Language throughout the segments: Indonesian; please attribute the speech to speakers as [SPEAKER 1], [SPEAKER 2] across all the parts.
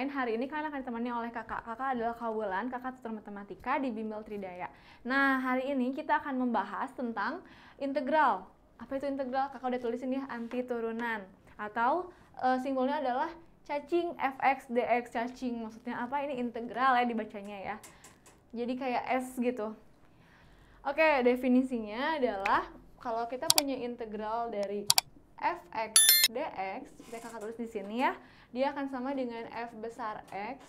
[SPEAKER 1] lain, hari ini kalian akan ditemani oleh kakak. Kakak adalah Kauwulan, kakak tutor matematika di Bimbel Tridaya. Nah, hari ini kita akan membahas tentang integral. Apa itu integral? Kakak udah tulisin ya, anti turunan. Atau simbolnya adalah cacing fx dx cacing. Maksudnya apa? Ini integral ya dibacanya ya. Jadi kayak S gitu. Oke, definisinya adalah kalau kita punya integral dari fx dx, kita kakak tulis di sini ya, dia akan sama dengan f besar x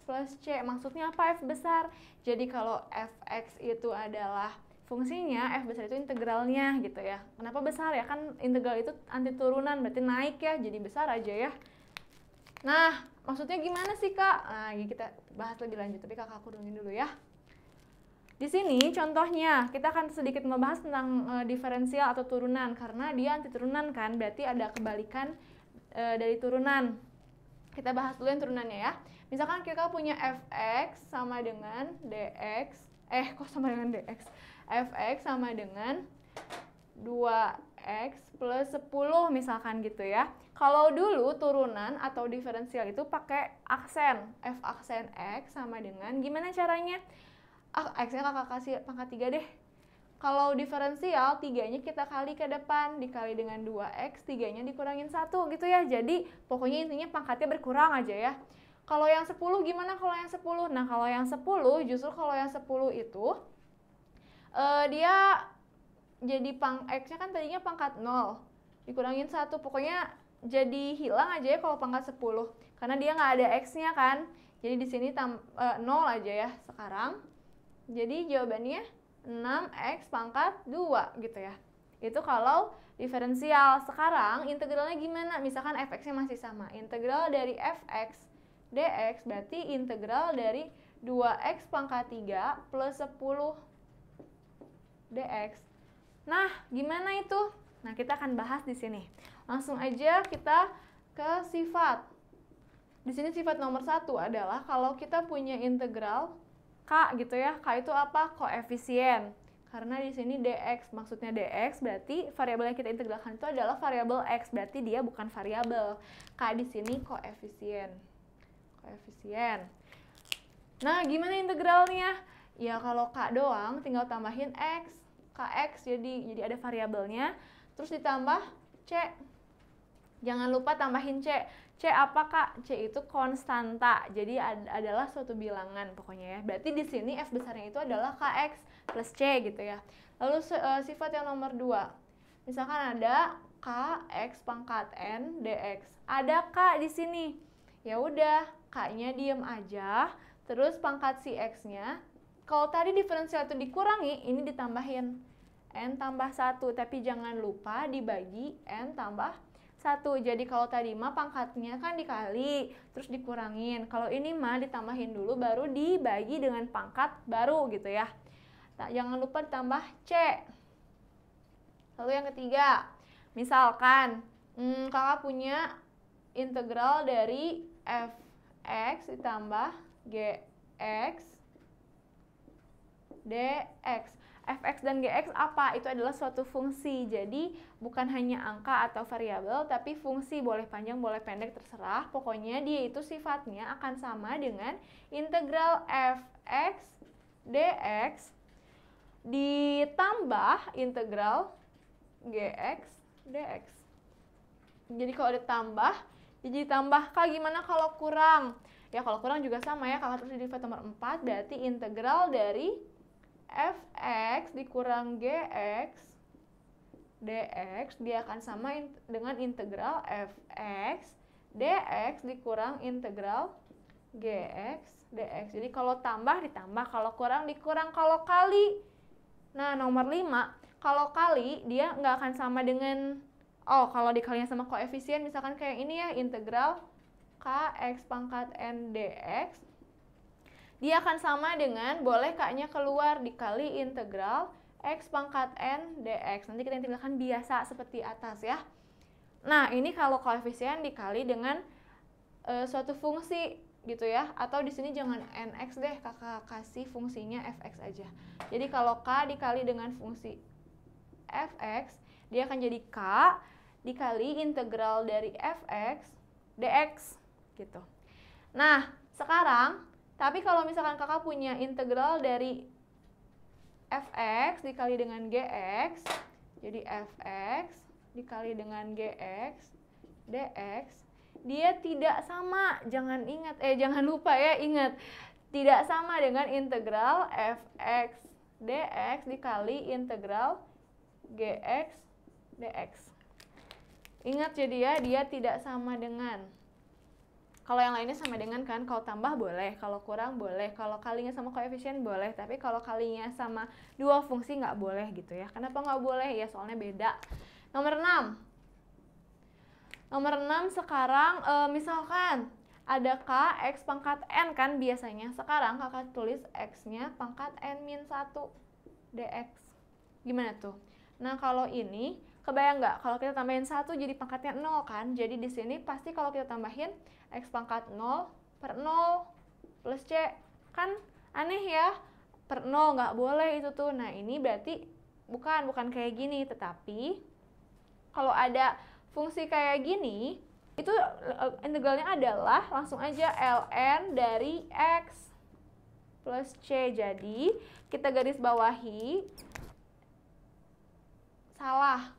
[SPEAKER 1] plus c. Maksudnya apa f besar? Jadi kalau fx itu adalah fungsinya, f besar itu integralnya gitu ya. Kenapa besar ya? Kan integral itu anti turunan, berarti naik ya, jadi besar aja ya. Nah, maksudnya gimana sih kak? Nah, kita bahas lebih lanjut, tapi kakak kurungin dulu ya. Di sini contohnya kita akan sedikit membahas tentang diferensial atau turunan, karena dia anti turunan kan, berarti ada kebalikan dari turunan. Kita bahas dulu yang turunannya ya. Misalkan kita punya fx sama dengan dx, kok sama dengan dx? Fx sama dengan 2x plus 10 misalkan gitu ya. Kalau dulu turunan atau diferensial itu pakai aksen, f aksen x sama dengan, gimana caranya? X-nya kakak kasih pangkat 3 deh. Kalau diferensial, 3-nya kita kali ke depan, dikali dengan 2x, 3-nya dikurangin 1 gitu ya. Jadi pokoknya intinya pangkatnya berkurang aja ya. Kalau yang 10 gimana kalau yang 10? Nah kalau yang 10, justru kalau yang 10 itu dia jadi X-nya kan tadinya pangkat 0, dikurangin 1, pokoknya jadi hilang aja ya kalau pangkat 10. Karena dia nggak ada X-nya kan. Jadi di sini 0 aja ya sekarang. Jadi jawabannya 6x pangkat 2 gitu ya. Itu kalau diferensial. Sekarang integralnya gimana? Misalkan fx-nya masih sama. Integral dari fx dx berarti integral dari 2x pangkat 3 plus 10 dx. Nah, gimana itu? Nah, kita akan bahas di sini. Langsung aja kita ke sifat. Di sini sifat nomor 1 adalah kalau kita punya integral K gitu ya. K itu apa? Koefisien. Karena di sini dx, maksudnya dx berarti variabel yang kita integralkan itu adalah variabel x, berarti dia bukan variabel. K di sini koefisien. Koefisien. Nah, gimana integralnya? Ya kalau K doang tinggal tambahin x. Kx jadi ada variabelnya. Terus ditambah C. Jangan lupa tambahin C. C apa kak? C itu konstanta. Jadi adalah suatu bilangan pokoknya ya. Berarti di sini f besarnya itu adalah kx plus c gitu ya. Lalu sifat yang nomor 2. Misalkan ada kx pangkat n dx. Ada k di sini. Ya udah, k-nya diem aja. Terus pangkat si x-nya. Kalau tadi diferensial itu dikurangi, ini ditambahin n tambah 1. Tapi jangan lupa dibagi n tambah 1. Jadi kalau tadi mah pangkatnya kan dikali, terus dikurangin. Kalau ini mah ditambahin dulu, baru dibagi dengan pangkat baru gitu ya. Nah, jangan lupa ditambah C. Lalu yang ketiga, misalkan kakak punya integral dari fx ditambah gx dx. Fx dan gx apa? Itu adalah suatu fungsi. Jadi bukan hanya angka atau variabel, tapi fungsi, boleh panjang, boleh pendek, terserah. Pokoknya dia itu sifatnya akan sama dengan integral fx dx ditambah integral gx dx. Jadi kalau ditambah, jadi tambah. Kak gimana kalau kurang? Ya kalau kurang juga sama ya, kakak terus di nomor 4, berarti integral dari fx dikurang gx dx dia akan sama dengan integral fx dx dikurang integral gx dx. Jadi kalau tambah ditambah, kalau kurang dikurang, kalau kali. Nah, nomor 5, kalau kali dia nggak akan sama dengan, kalau dikalinya sama koefisien, misalkan kayak ini ya, integral kx pangkat n dx. Dia akan sama dengan, boleh k-nya keluar, dikali integral x pangkat n dx. Nanti kita integralkan biasa seperti atas ya. Nah, ini kalau koefisien dikali dengan suatu fungsi gitu ya. Atau di sini jangan nx deh, kakak kasih fungsinya fx aja. Jadi kalau k dikali dengan fungsi fx, dia akan jadi k dikali integral dari fx dx gitu. Nah, sekarang, tapi kalau misalkan kakak punya integral dari fx dikali dengan gx, jadi fx dikali dengan gx dx, dia tidak sama, jangan lupa ya, ingat, tidak sama dengan integral fx dx dikali integral gx dx. Ingat jadi ya, dia tidak sama dengan. Kalau yang lainnya sama dengan kan, kalau tambah boleh, kalau kurang boleh, kalau kalinya sama koefisien boleh, tapi kalau kalinya sama dua fungsi nggak boleh gitu ya. Kenapa nggak boleh? Ya soalnya beda. Nomor 6. Nomor 6 sekarang misalkan ada k x pangkat n kan biasanya. Sekarang kakak tulis x-nya pangkat n-1 dx. Gimana tuh? Nah kalau ini, kebayang nggak kalau kita tambahin 1 jadi pangkatnya 0 kan? Jadi di sini pasti kalau kita tambahin x pangkat 0 per 0 plus c, kan aneh ya, per 0 nggak boleh itu tuh. Nah ini berarti bukan kayak gini, tetapi kalau ada fungsi kayak gini, itu integralnya adalah langsung aja ln dari x plus c. Jadi kita garis bawahi, salah.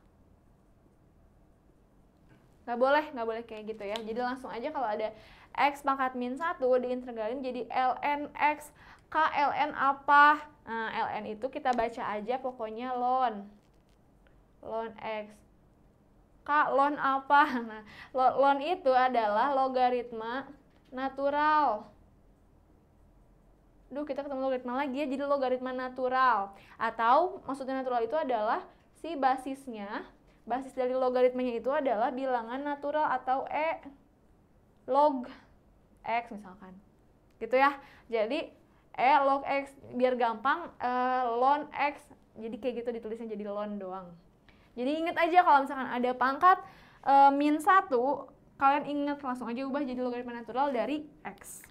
[SPEAKER 1] Nggak boleh kayak gitu ya. Jadi langsung aja kalau ada x pangkat min 1 diintegralin jadi ln x. K ln apa? Nah, ln itu kita baca aja pokoknya ln x. K ln apa? Nah, ln itu adalah logaritma natural. Duh, kita ketemu logaritma lagi ya, jadi logaritma natural. Atau maksudnya natural itu adalah si basisnya, basis dari logaritmanya itu adalah bilangan natural atau log x misalkan. Gitu ya. Jadi log x, biar gampang ln x. Jadi kayak gitu ditulisnya, jadi ln doang. Jadi ingat aja kalau misalkan ada pangkat min 1, kalian ingat langsung aja ubah jadi logaritma natural dari x.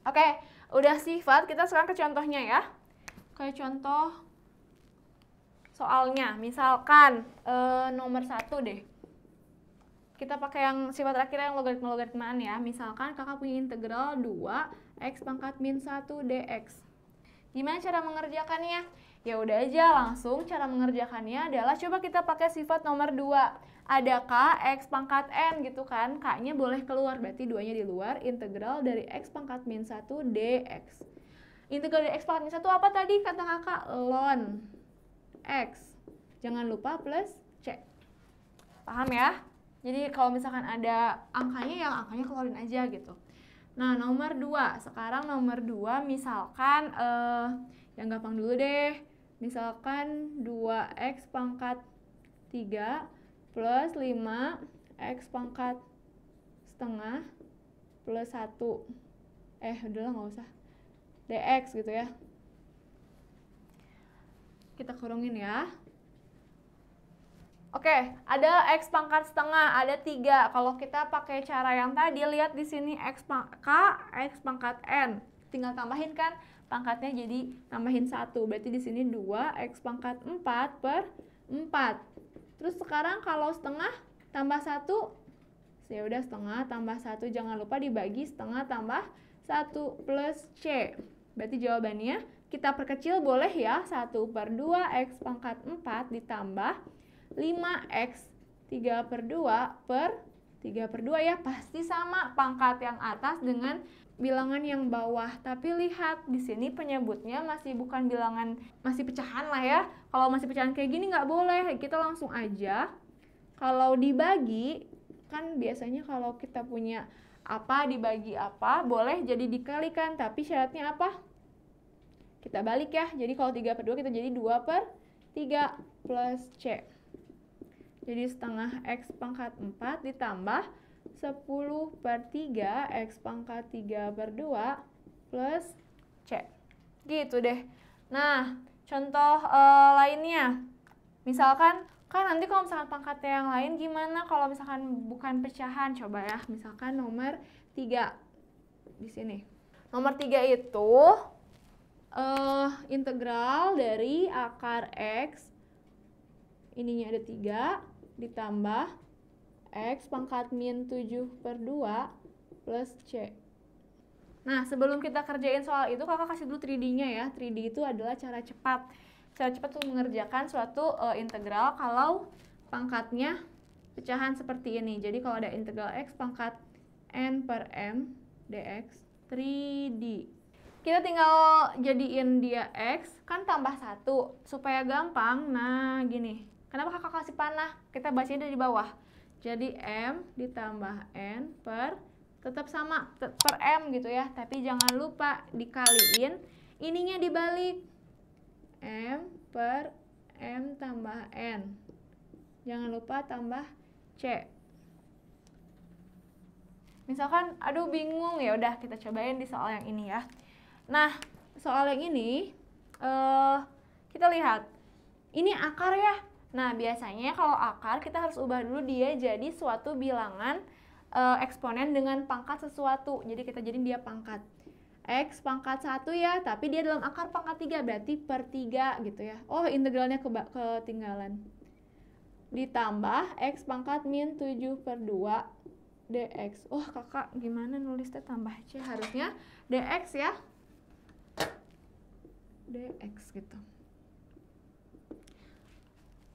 [SPEAKER 1] Oke, udah sifat, kita sekarang ke contohnya ya. Kayak contoh soalnya, misalkan nomor 1 deh. Kita pakai yang sifat terakhir yang logaritma-logaritmaan ya. Misalkan kakak punya integral 2x pangkat min 1 dx. Gimana cara mengerjakannya? Ya udah aja langsung cara mengerjakannya adalah coba kita pakai sifat nomor 2. Ada k x pangkat n gitu kan. K-nya boleh keluar, berarti 2-nya di luar. Integral dari x pangkat min 1 dx. Integral dari x pangkat min 1 apa tadi kata kakak? Ln x. Jangan lupa plus c. Paham ya? Jadi kalau misalkan ada angkanya, ya angkanya keluarin aja gitu. Nah, nomor 2. Sekarang nomor 2 misalkan yang gampang dulu deh. Misalkan 2x pangkat 3 plus 5x pangkat setengah plus 1. Udahlah nggak usah. dx gitu ya. Kita kurungin ya. Oke, ada x pangkat setengah, ada 3. Kalau kita pakai cara yang tadi, lihat di sini x pangkat n. Tinggal tambahin kan, pangkatnya jadi tambahin 1. Berarti di sini 2x pangkat 4 per 4. Terus sekarang kalau setengah tambah 1, ya udah setengah tambah 1, jangan lupa dibagi setengah tambah 1 plus c. Berarti jawabannya kita perkecil boleh ya, 1 per 2x pangkat 4 ditambah 5x 3 per 2 per 3 per 2 ya, pasti sama pangkat yang atas dengan bilangan yang bawah. Tapi lihat di sini penyebutnya masih bukan bilangan, masih pecahan lah ya. Kalau masih pecahan kayak gini nggak boleh, kita langsung aja. Kalau dibagi, kan biasanya kalau kita punya apa dibagi apa, boleh jadi dikalikan, tapi syaratnya apa? Kita balik ya, jadi kalau 3 per 2 kita jadi 2 per 3 plus c. Jadi setengah x pangkat 4 ditambah 10 per 3 x pangkat 3 per 2 plus c. Gitu deh. Nah, contoh lainnya. Misalkan, kan nanti kalau misalkan pangkatnya yang lain gimana kalau misalkan bukan pecahan? Coba ya, misalkan nomor 3 di sini. Nomor 3 itu integral dari akar x, ininya ada 3, ditambah x pangkat min 7 per 2 plus c. Nah, sebelum kita kerjain soal itu, kakak kasih dulu 3D-nya ya. 3D itu adalah cara cepat. Cara cepat untuk mengerjakan suatu integral kalau pangkatnya pecahan seperti ini. Jadi kalau ada integral x pangkat n per m dx 3D. Kita tinggal jadiin dia x, kan tambah 1. Supaya gampang, nah gini. Kenapa kakak kasih panah? Kita bacanya dari bawah. Jadi m ditambah n per tetap sama per m gitu ya, tapi jangan lupa dikaliin ininya dibalik, m per m tambah n, jangan lupa tambah c. Misalkan aduh bingung, ya udah kita cobain di soal yang ini ya. Nah, soal yang ini kita lihat ini akar ya. Nah, biasanya kalau akar kita harus ubah dulu dia jadi suatu bilangan eksponen dengan pangkat sesuatu. Jadi kita jadiin dia pangkat x pangkat 1 ya, tapi dia dalam akar pangkat 3, berarti per 3 gitu ya. Oh, integralnya ketinggalan. Ditambah x pangkat min 7 per 2 dx. Oh, kakak gimana nulisnya tambah c? Harusnya dx ya. Dx gitu.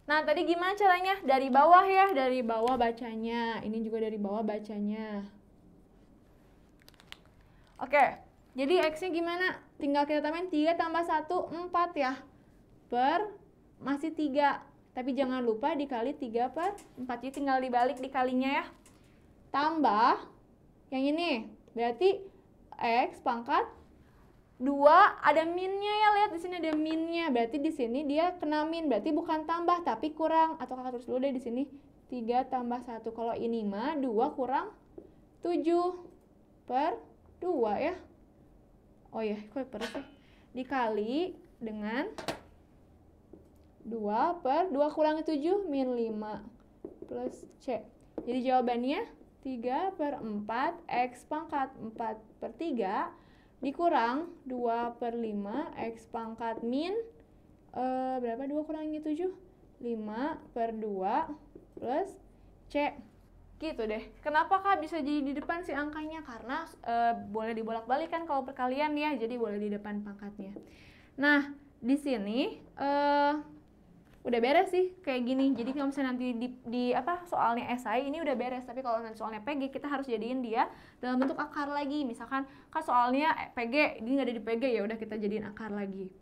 [SPEAKER 1] Nah, tadi gimana caranya? Dari bawah ya, dari bawah bacanya. Ini juga dari bawah bacanya. Oke, jadi x-nya gimana? Tinggal kita tambahin 3 tambah 1, 4 ya. Per, masih 3. Tapi jangan lupa dikali 3 per 4. Jadi tinggal dibalik dikalinya ya. Tambah, yang ini. Berarti x pangkat 2 ada minnya ya, lihat di sini ada minnya, berarti di sini dia kena min, berarti bukan tambah tapi kurang, atau kakak tulis dulu deh di sini 3 tambah 1. Kalau ini mah 2 kurang 7 per 2 ya. Oh ya, kok per sih? Dikali dengan 2 per 2 kurangi 7 min 5 plus c. Jadi jawabannya 3 per 4 x pangkat 4 per 3 dikurang 2 per 5 x pangkat min berapa 2 kurangi 7? 5 per 2 plus c. Gitu deh. Kenapa kak bisa jadi di depan si angkanya? Karena boleh dibolak-balik kan kalau perkalian ya, jadi boleh di depan pangkatnya. Nah, di sini udah beres sih kayak gini. Jadi kalau misalnya nanti di soalnya esai ini udah beres, tapi kalau nanti soalnya PG kita harus jadiin dia dalam bentuk akar lagi. Misalkan kan soalnya PG ini nggak ada di PG, ya udah kita jadiin akar lagi.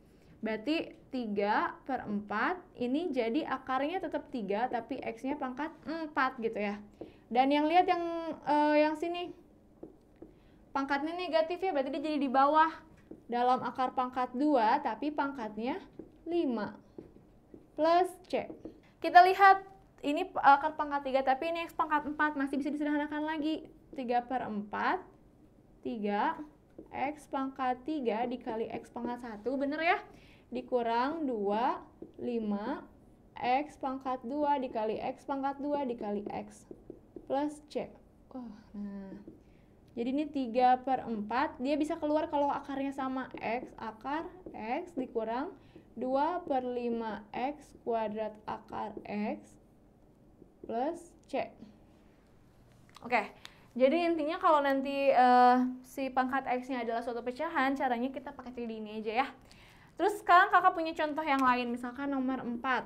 [SPEAKER 1] Berarti 3 per 4 ini jadi akarnya tetap 3 tapi x-nya pangkat 4 gitu ya. Dan yang lihat yang sini pangkatnya negatif ya, berarti dia jadi di bawah dalam akar pangkat 2 tapi pangkatnya 5 plus c. Kita lihat ini akar pangkat 3 tapi ini x pangkat 4, masih bisa disederhanakan lagi. 3 per 4 3 x pangkat 3 dikali x pangkat 1, bener ya? Dikurang 2 5 x pangkat 2 dikali x pangkat 2 dikali x plus c. Nah, jadi ini 3 per 4 dia bisa keluar kalau akarnya sama, x akar x dikurang 2 per 5x kuadrat akar x plus c. Oke, jadi intinya kalau nanti si pangkat x-nya adalah suatu pecahan, caranya kita pakai 3D ini aja ya. Terus sekarang kakak punya contoh yang lain, misalkan nomor 4.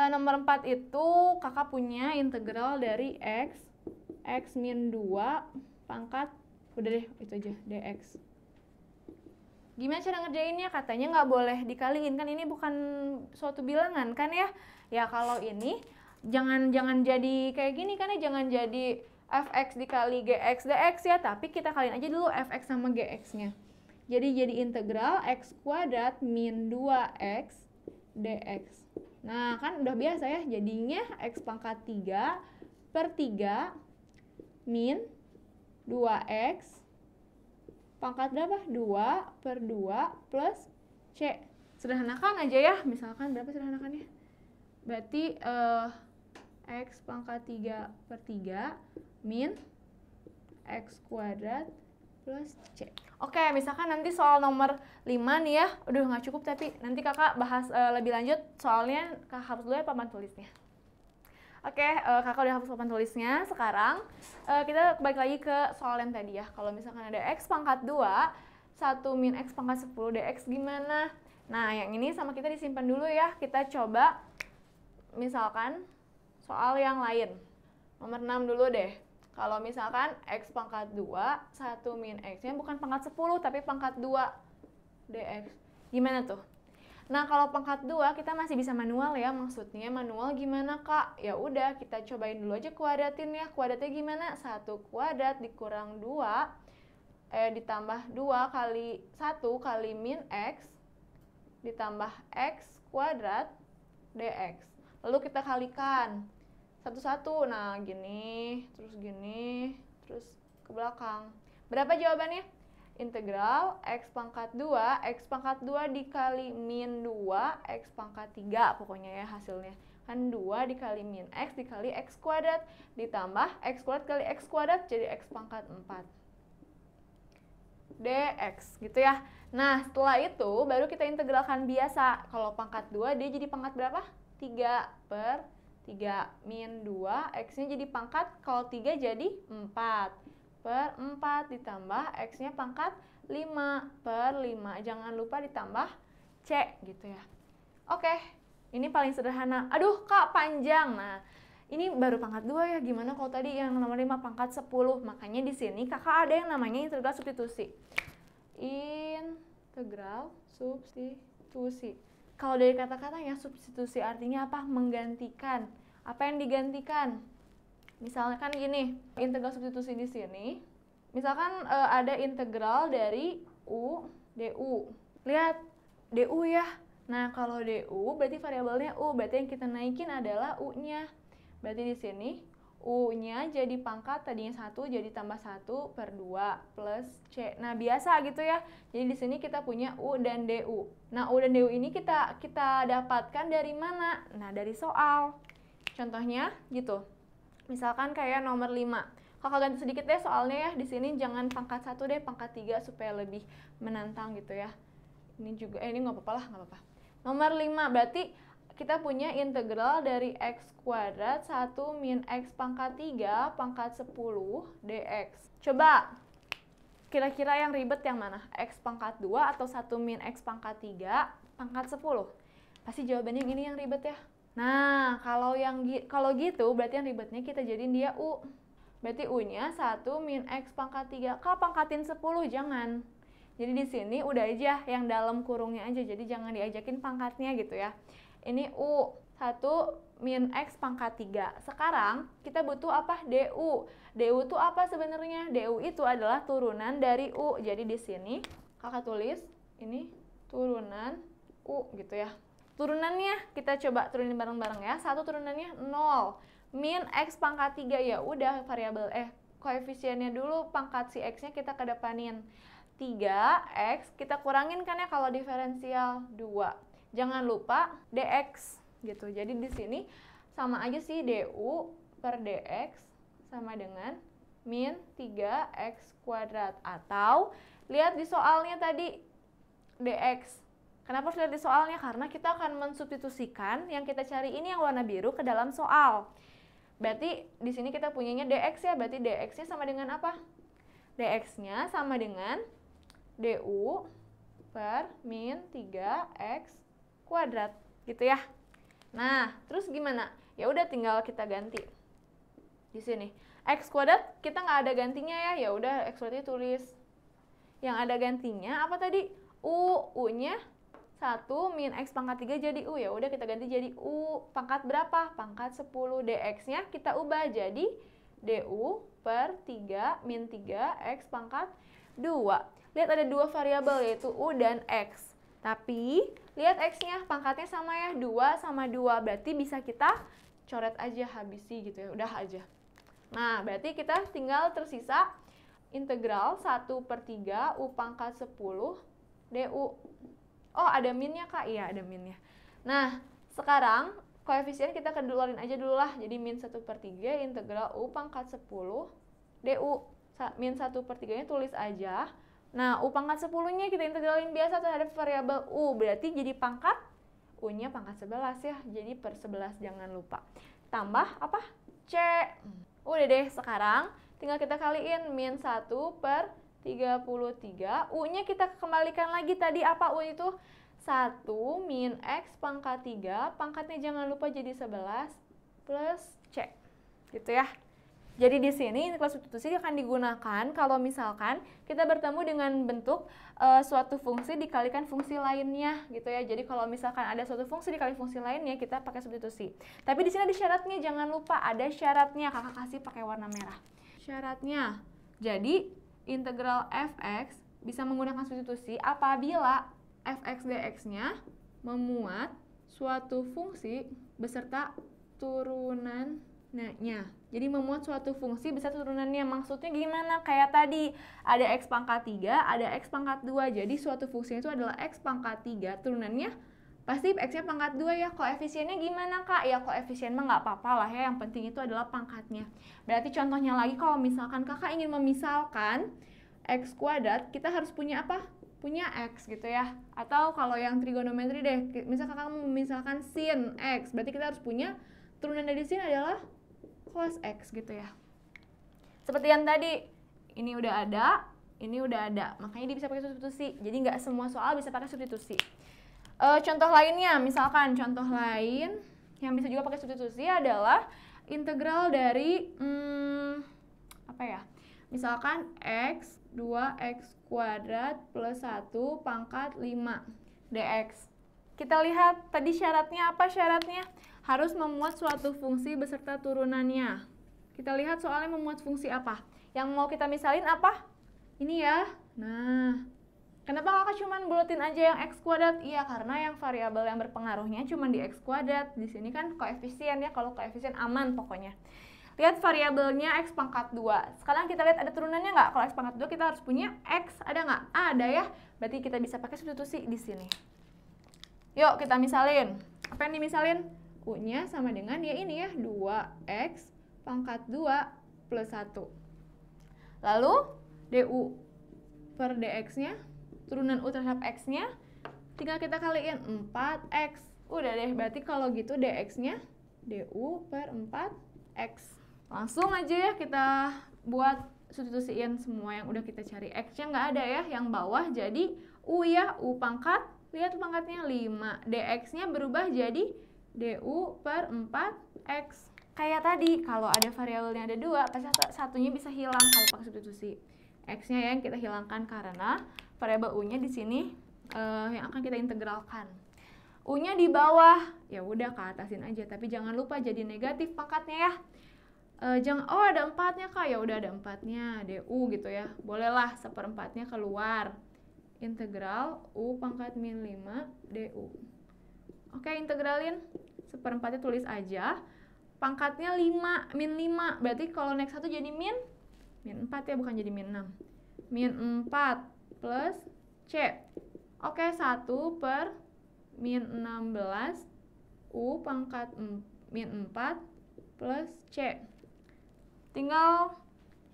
[SPEAKER 1] Nomor 4 itu kakak punya integral dari x min 2 pangkat, udah deh itu aja, dx. Gimana cara ngerjainnya? Katanya nggak boleh dikaliin, kan ini bukan suatu bilangan kan ya. Ya kalau ini jangan jadi kayak gini kan ya, jangan jadi fx dikali gx dx ya, tapi kita kaliin aja dulu fx sama gx-nya. Jadi integral x kuadrat min 2x dx. Nah kan udah biasa ya, jadinya x pangkat 3 per 3 min 2x pangkat berapa? 2 per 2 plus c. Sederhanakan aja ya, misalkan berapa sederhanakannya? Berarti x pangkat 3 per 3 min x kuadrat plus c. Oke, misalkan nanti soal nomor 5 nih ya, udah nggak cukup tapi nanti kakak bahas lebih lanjut soalnya kakak harus dulu ya papan tulisnya. Oke, kakak udah hapus papan tulisnya. Sekarang kita balik lagi ke soal yang tadi ya. Kalau misalkan ada x pangkat 2, 1 min x pangkat 10 dx gimana? Nah, yang ini sama kita disimpan dulu ya. Kita coba misalkan soal yang lain. Nomor 6 dulu deh. Kalau misalkan x pangkat 2, 1 min x-nya bukan pangkat 10, tapi pangkat 2 dx. Gimana tuh? Nah, kalau pangkat 2 kita masih bisa manual ya. Maksudnya manual gimana, Kak? Ya udah, kita cobain dulu aja kuadratin ya. Kuadratnya gimana? 1 kuadrat dikurang 2 ditambah 2 kali 1 kali min x ditambah x kuadrat dx. Lalu kita kalikan satu-satu. Nah, gini, terus ke belakang. Berapa jawabannya? Integral x pangkat 2 dikali min 2 x pangkat 3 pokoknya ya hasilnya. Kan 2 dikali min x dikali x kuadrat ditambah x kuadrat kali x kuadrat jadi x pangkat 4 dx gitu ya. Nah, setelah itu baru kita integralkan biasa. Kalau pangkat 2 dia jadi pangkat berapa? 3 per 3 min 2 x-nya jadi pangkat, kalau 3 jadi 4 per 4 ditambah x-nya pangkat 5 per 5. Jangan lupa ditambah c gitu ya. Oke, ini paling sederhana. Aduh, Kak, panjang. Nah, ini baru pangkat 2 ya. Gimana kalau tadi yang nomor 5 pangkat 10? Makanya di sini Kakak ada yang namanya integral substitusi. Integral substitusi. Kalau dari kata-katanya substitusi artinya apa? Menggantikan. Apa yang digantikan? Misalkan gini, integral substitusi di sini, misalkan ada integral dari u du. Lihat, du ya. Nah, kalau du berarti variabelnya u, berarti yang kita naikin adalah u-nya. Berarti di sini u-nya jadi pangkat, tadinya 1 jadi tambah 1 per 2 plus c. Nah, biasa gitu ya. Jadi di sini kita punya u dan du. Nah, u dan du ini kita dapatkan dari mana? Nah, dari soal. Contohnya gitu. Misalkan kayak nomor 5. Kakak ganti sedikit deh soalnya ya. Di sini jangan pangkat 1 deh, pangkat 3 supaya lebih menantang gitu ya. Ini juga ini nggak apa-apa lah, nggak apa-apa. Nomor 5 berarti kita punya integral dari x kuadrat 1 min x pangkat 3 pangkat 10 dx. Coba kira-kira yang ribet yang mana? X pangkat 2 atau 1 min x pangkat 3 pangkat 10? Pasti jawabannya yang ini yang ribet ya. Nah, kalau gitu berarti yang ribetnya kita jadiin dia u. Berarti u-nya 1 min x pangkat 3. Kak, pangkatin 10 jangan. Jadi di sini udah aja yang dalam kurungnya aja. Jadi jangan diajakin pangkatnya gitu ya. Ini u 1 min x pangkat 3. Sekarang kita butuh apa? du. Du itu apa sebenarnya? Du itu adalah turunan dari u. Jadi di sini kakak tulis ini turunan u gitu ya. Turunannya kita coba turunin bareng-bareng ya. 1 turunannya 0. Min x pangkat 3 ya udah variabel koefisiennya dulu pangkat si x-nya kita kedepanin. 3x kita kurangin kan ya kalau diferensial 2. Jangan lupa dx gitu. Jadi di sini sama aja sih du per dx sama dengan min 3x kuadrat. Atau lihat di soalnya tadi dx. Kenapa harus lihat di soalnya? Karena kita akan mensubstitusikan yang kita cari ini yang warna biru ke dalam soal. Berarti di sini kita punyanya dx ya, berarti dx-nya sama dengan apa? Dx-nya sama dengan du per min 3x kuadrat, gitu ya. Nah, terus gimana? Ya udah tinggal kita ganti. Di sini x kuadrat kita nggak ada gantinya ya, ya udah x kuadratnya tulis. Yang ada gantinya apa tadi? U-nya 1 min x pangkat 3 jadi u, ya udah kita ganti jadi u pangkat berapa? Pangkat 10. dx-nya kita ubah jadi du per 3 min 3 x pangkat 2. Lihat ada dua variabel yaitu u dan x. Tapi lihat x-nya pangkatnya sama ya, 2 sama 2. Berarti bisa kita coret aja, habisi gitu ya, udah aja. Nah, berarti kita tinggal tersisa integral 1 per 3 u pangkat 10 du. Oh, ada minnya Kak? Iya, ada minnya. Nah, sekarang koefisien kita keluarin aja dulu lah. Jadi min 1 per 3 integral u pangkat 10 du. Min 1 per 3-nya tulis aja. Nah, u pangkat 10-nya kita integralin biasa terhadap variabel u. Berarti jadi pangkat u-nya pangkat 11 ya. Jadi per 11 jangan lupa. tambah apa? C. Udah deh, sekarang tinggal kita kaliin min 1 per 33. U-nya kita kembalikan lagi tadi apa U itu? 1 min X pangkat 3, pangkatnya jangan lupa jadi 11 plus C. Gitu ya. Jadi di sini integral substitusi akan digunakan kalau misalkan kita bertemu dengan bentuk suatu fungsi dikalikan fungsi lainnya gitu ya. Jadi kalau misalkan ada suatu fungsi dikali fungsi lainnya kita pakai substitusi. Tapi di sini ada syaratnya, jangan lupa ada syaratnya. Kakak kasih pakai warna merah. Syaratnya. Jadi integral fx bisa menggunakan substitusi apabila fx dx-nya memuat suatu fungsi beserta turunannya. Jadi memuat suatu fungsi beserta turunannya. Maksudnya gimana? Kayak tadi ada x pangkat 3, ada x pangkat 2. Jadi suatu fungsi itu adalah x pangkat 3, turunannya pasti x-nya pangkat 2 ya. Koefisiennya gimana, Kak? Ya koefisien mah nggak apa-apa lah ya, yang penting itu adalah pangkatnya. Berarti contohnya lagi kalau misalkan Kakak ingin memisalkan x kuadrat, kita harus punya apa? Punya x gitu ya. Atau kalau yang trigonometri deh, misalkan Kakak memisalkan sin x, berarti kita harus punya turunan dari sin adalah cos x gitu ya. Seperti yang tadi, ini udah ada, ini udah ada, makanya dia bisa pakai substitusi. Jadi nggak semua soal bisa pakai substitusi. Contoh lainnya, misalkan contoh lain yang bisa juga pakai substitusi adalah integral dari apa ya? Misalkan x 2x kuadrat plus 1 pangkat 5 dx. Kita lihat tadi syaratnya apa syaratnya? Harus memuat suatu fungsi beserta turunannya. Kita lihat soalnya memuat fungsi apa? Yang mau kita misalin apa? Ini ya. Nah, kenapa Kakak cuman bulatin aja yang x kuadrat? Iya, karena yang variabel yang berpengaruhnya cuma di x kuadrat. Di sini kan koefisien ya, kalau koefisien aman pokoknya. Lihat variabelnya x pangkat 2. Sekarang kita lihat ada turunannya nggak? Kalau x pangkat 2 kita harus punya x, ada nggak? Ada ya. Berarti kita bisa pakai substitusi di sini. Yuk kita misalin. Apa yang dimisalin? U-nya sama dengan ya ini ya, 2x pangkat 2 plus 1. Lalu du per dx-nya, turunan u terhadap x-nya, tinggal kita kaliin 4x. Udah deh, berarti kalau gitu dx-nya du per 4x. Langsung aja ya kita buat substitusiin semua yang udah kita cari. X-nya nggak ada ya, yang bawah jadi u ya, u pangkat, lihat pangkatnya 5. dx-nya berubah jadi du per 4x. Kayak tadi, kalau ada variabelnya ada 2, pasti satunya bisa hilang kalau pakai substitusi. X-nya yang kita hilangkan karena variabel u-nya di sini yang akan kita integralkan. U-nya di bawah, ya udah ke atasin aja, tapi jangan lupa jadi negatif pangkatnya ya. Jangan, oh ada 4-nya Kak, ya udah ada 4-nya, du gitu ya. Bolehlah 1/4-nya keluar. Integral u pangkat min 5 du. Oke, integralin 1/4-nya tulis aja. Pangkatnya 5, min 5. Berarti kalau naik 1 jadi min 4 ya, bukan jadi min 6. Min 4 plus C. Oke, 1 per min 16 U pangkat min 4 plus C. Tinggal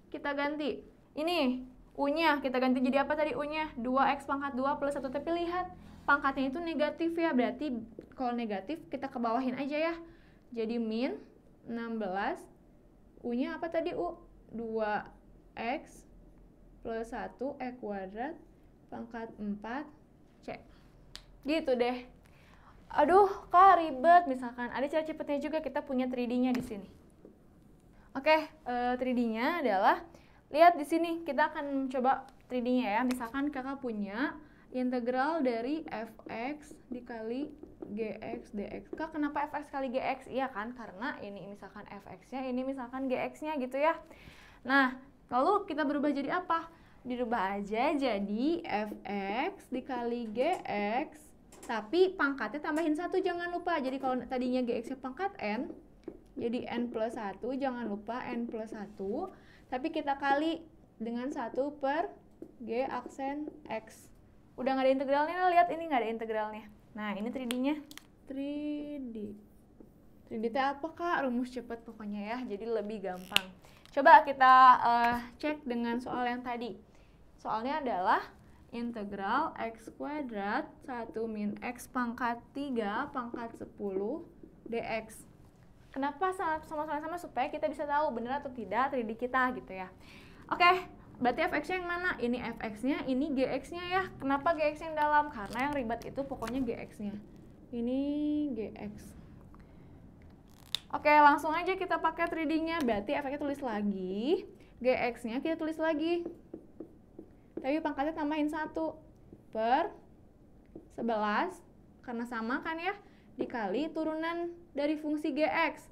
[SPEAKER 1] kita ganti. Ini U-nya kita ganti jadi apa tadi U-nya? 2x pangkat 2 plus 1. Tapi lihat, pangkatnya itu negatif ya. Berarti kalau negatif kita ke bawahin aja ya. Jadi min 16. U-nya apa tadi U? 2x plus 1 kuadrat pangkat 4 C. Gitu deh. Aduh, Kak ribet. Misalkan ada cara cepetnya juga, kita punya 3D-nya di sini. Oke, 3D-nya adalah, lihat di sini kita akan coba 3D-nya ya. Misalkan Kakak punya integral dari fx dikali gx dx. Kak, kenapa fx kali gx? Iya kan, karena ini misalkan fx-nya, ini misalkan gx-nya gitu ya. Nah, lalu kita berubah jadi apa? Dirubah aja jadi fx dikali gx, tapi pangkatnya tambahin 1, jangan lupa. Jadi kalau tadinya gx-nya pangkat n, jadi n plus 1, jangan lupa n plus 1. Tapi kita kali dengan 1 per g aksen x. Udah nggak ada integralnya, lihat ini nggak ada integralnya. Nah, ini 3D-nya. 3D. 3D itu apa, Kak? Rumus cepet pokoknya ya, jadi lebih gampang. Coba kita cek dengan soal yang tadi. Soalnya adalah integral x kuadrat 1 min x pangkat 3 pangkat 10 dx. Kenapa sama-sama supaya kita bisa tahu benar atau tidak 3D kita gitu ya. Oke, berarti fx-nya yang mana? Ini fx-nya, ini gx-nya ya. Kenapa gx yang dalam? Karena yang ribet itu pokoknya gx-nya. Ini gx. Oke, langsung aja kita pakai 3D-nya. Berarti fx-nya tulis lagi, gx-nya kita tulis lagi. Tapi pangkatnya tambahin 1 per 11, karena sama kan ya, dikali turunan dari fungsi gx.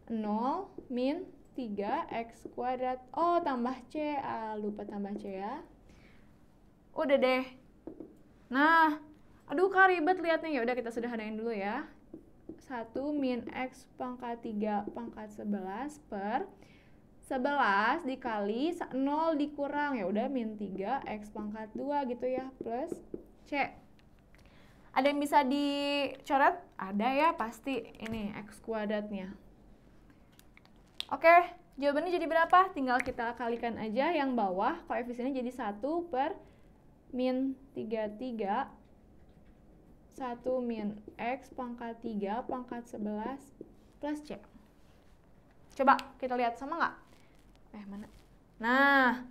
[SPEAKER 1] 0 min 3x kuadrat. Oh, tambah c. Lupa tambah c ya. Udah deh. Nah, aduh Kak ribet liatnya. Ya udah kita sederhanain dulu ya. 1 min x pangkat 3 pangkat 11 per 11 dikali 0 dikurang, ya udah min 3 x pangkat 2 gitu ya, plus c. Ada yang bisa dicoret? Ada ya, pasti. Ini x kuadratnya. Oke, jawabannya jadi berapa? Tinggal kita kalikan aja yang bawah, koefisiennya jadi 1 per min 33 1 min x pangkat 3 pangkat 11 plus c. Coba kita lihat sama nggak? Mana? Nah,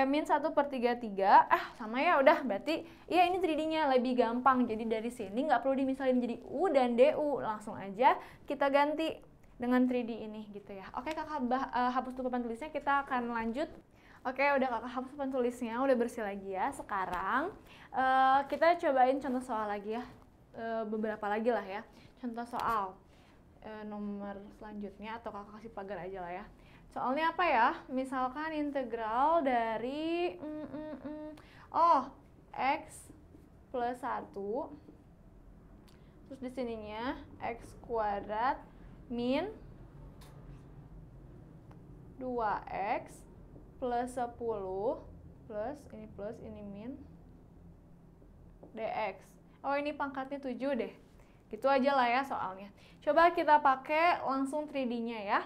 [SPEAKER 1] min 1 per 33, sama ya udah, berarti iya ini 3D-nya lebih gampang. Jadi dari sini nggak perlu dimisalin jadi U dan DU, langsung aja kita ganti dengan 3D ini gitu ya. Oke, kakak hapus dulu papan tulisnya, kita akan lanjut. Oke, udah kakak hapus papan tulisnya, udah bersih lagi ya. Sekarang kita cobain contoh soal lagi ya, beberapa lagi lah ya. Contoh soal nomor selanjutnya, atau kakak kasih pagar aja lah ya. Soalnya apa ya? Misalkan integral dari x plus 1, terus di sininya x kuadrat min 2x plus 10 plus ini min dx. Oh, ini pangkatnya 7 deh. Gitu aja lah ya soalnya. Coba kita pakai langsung 3D-nya ya.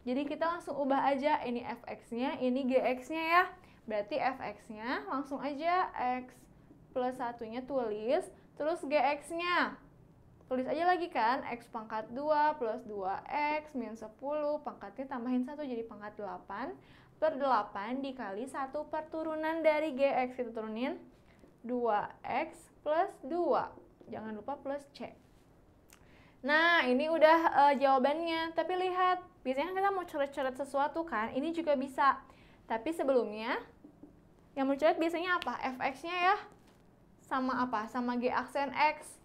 [SPEAKER 1] Jadi kita langsung ubah aja, ini fx-nya, ini gx-nya ya. Berarti fx-nya langsung aja x plus 1-nya tulis, terus gx-nya tulis aja lagi kan, x pangkat 2 plus 2x min 10, pangkatnya tambahin 1 jadi pangkat 8 per 8 dikali 1 per turunan dari gx. Kita turunin 2x plus 2, jangan lupa plus c. Nah, ini udah jawabannya. Tapi lihat, biasanya kita mau coret-coret sesuatu kan, ini juga bisa. Tapi sebelumnya, yang mau coret biasanya apa? Fx-nya ya, sama apa? Sama g aksen x.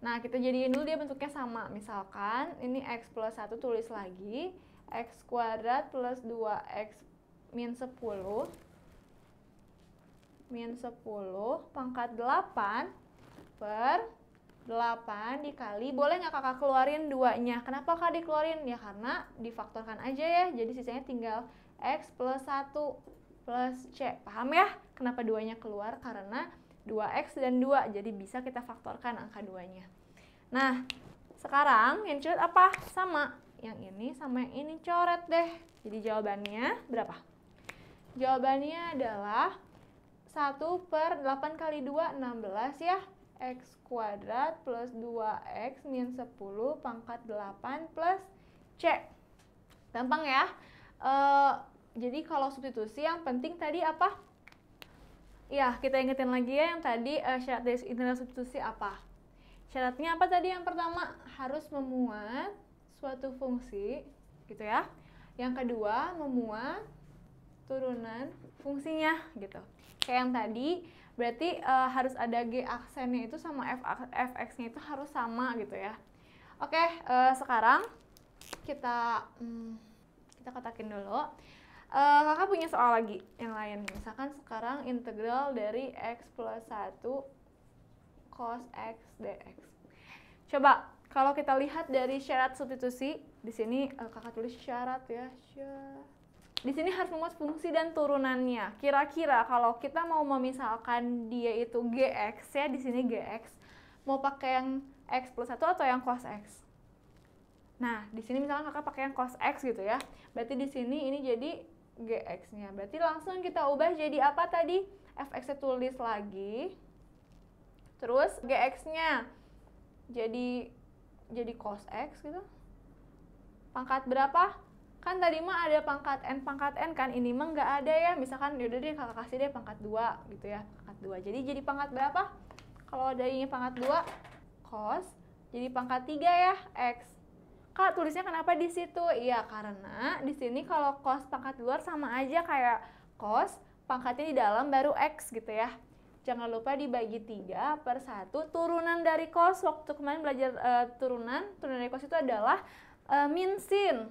[SPEAKER 1] Nah, kita jadiin dulu dia bentuknya sama. Misalkan, ini x plus 1 tulis lagi, x kuadrat plus 2x min 10, pangkat 8 per 8 dikali, boleh nggak kakak keluarin 2-nya? Kenapa kak dikeluarin? Ya karena difaktorkan aja ya, jadi sisanya tinggal x plus 1 plus c. Paham ya? Kenapa 2-nya keluar? Karena 2x dan 2, jadi bisa kita faktorkan angka 2-nya. Nah, sekarang yang coret apa? Sama, yang ini sama yang ini coret deh. Jadi jawabannya berapa? Jawabannya adalah 1 per 8 kali 2, 16 ya. X kuadrat plus 2x min 10 pangkat 8 plus c. Gampang ya. Jadi kalau substitusi yang penting tadi apa? Ya, kita ingetin lagi ya yang tadi syarat dari integral substitusi apa. Syaratnya apa tadi? Yang pertama, harus memuat suatu fungsi gitu ya. Yang kedua, memuat turunan fungsinya gitu. Kayak yang tadi, berarti harus ada g aksennya itu sama fx-nya itu harus sama gitu ya. Oke, sekarang kita kotakin dulu. Kakak punya soal lagi yang lain. Misalkan sekarang integral dari x plus 1 cos x dx. Coba kalau kita lihat dari syarat substitusi, di sini kakak tulis syarat ya. Di sini harus memuat fungsi dan turunannya. Kira-kira kalau kita mau memisalkan dia itu gx ya, di sini gx, mau pakai yang x plus 1 atau yang cos x? Nah, di sini misalkan kakak pakai yang cos x gitu ya. Berarti di sini ini jadi gx-nya. Berarti langsung kita ubah jadi apa tadi? Fx-nya tulis lagi. Terus gx-nya jadi jadi cos X gitu. Pangkat berapa? Kan tadi mah ada pangkat N kan, ini mah nggak ada ya. Misalkan yaudah deh kakak kasih deh pangkat 2 gitu ya, pangkat 2. Jadi pangkat berapa? Kalau ada ini pangkat 2, cos, jadi pangkat 3 ya, X. Kak, tulisnya kenapa di situ? Iya, karena di sini kalau cos pangkat luar sama aja kayak cos, pangkatnya di dalam baru X gitu ya. Jangan lupa dibagi 3/1 turunan dari cos. Waktu kemarin belajar turunan dari cos itu adalah min sin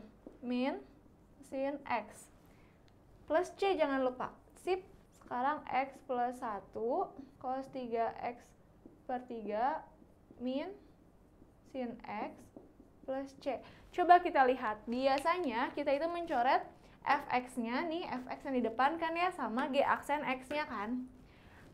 [SPEAKER 1] X plus C, jangan lupa. Sip, sekarang X plus 1 cos 3X/3 min sin X plus C. Coba kita lihat, biasanya kita itu mencoret fx-nya nih, fx yang di depan kan ya, sama g aksen x-nya kan.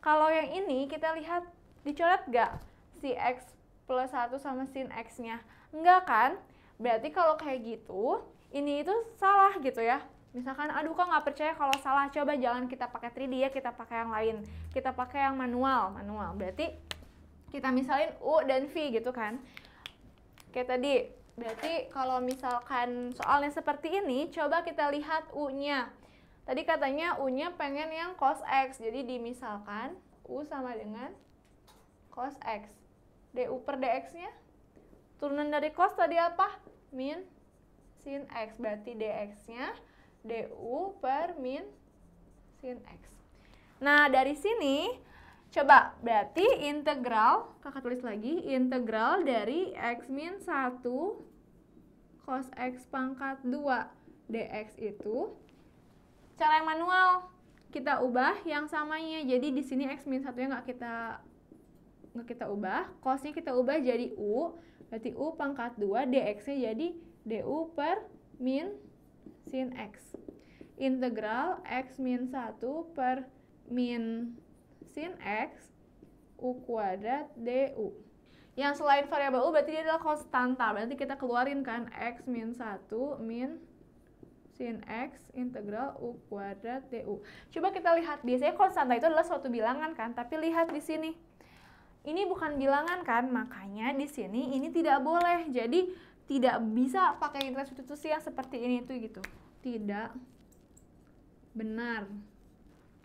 [SPEAKER 1] Kalau yang ini kita lihat dicoret gak si x plus 1 sama sin x-nya? Enggak kan? Berarti kalau kayak gitu, ini itu salah gitu ya. Misalkan, aduh kok nggak percaya kalau salah, coba jangan kita pakai 3D ya, kita pakai yang lain. Kita pakai yang manual. Berarti kita misalin U dan V gitu kan. Kayak tadi, berarti kalau misalkan soalnya seperti ini, coba kita lihat U-nya. Tadi katanya U-nya pengen yang cos X, jadi dimisalkan U sama dengan cos X. DU per DX-nya, turunan dari cos tadi apa? Min sin X, berarti DX-nya DU per min sin X. Nah, dari sini, coba, berarti integral, kakak tulis lagi, integral dari X min 1 cos X pangkat 2 dx itu, cara yang manual, kita ubah yang samanya. Jadi di sini X min 1-nya nggak kita ubah, cosnya kita ubah jadi U, berarti U pangkat 2, dx-nya jadi DU per min sin X. Integral X min 1 per min sin X U kuadrat DU. Yang selain variabel U berarti dia adalah konstanta, berarti kita keluarin kan X min 1 min sin X integral U kuadrat DU. Coba kita lihat, biasanya konstanta itu adalah suatu bilangan kan, tapi lihat di sini. Ini bukan bilangan kan, makanya di sini ini tidak boleh. Jadi tidak bisa pakai integral substitusi yang seperti ini tuh gitu. Tidak benar.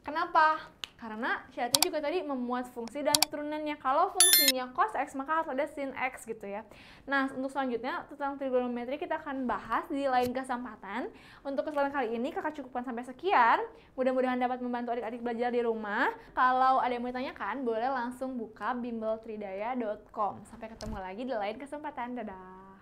[SPEAKER 1] Kenapa? Karena syaratnya juga tadi memuat fungsi dan turunannya. Kalau fungsinya cos X, maka harus ada sin X gitu ya. Nah, untuk selanjutnya tentang trigonometri kita akan bahas di lain kesempatan. Untuk kesempatan kali ini kakak cukupkan sampai sekian. Mudah-mudahan dapat membantu adik-adik belajar di rumah. Kalau ada yang mau ditanyakan, boleh langsung buka bimbeltridaya.com. Sampai ketemu lagi di lain kesempatan. Dadah!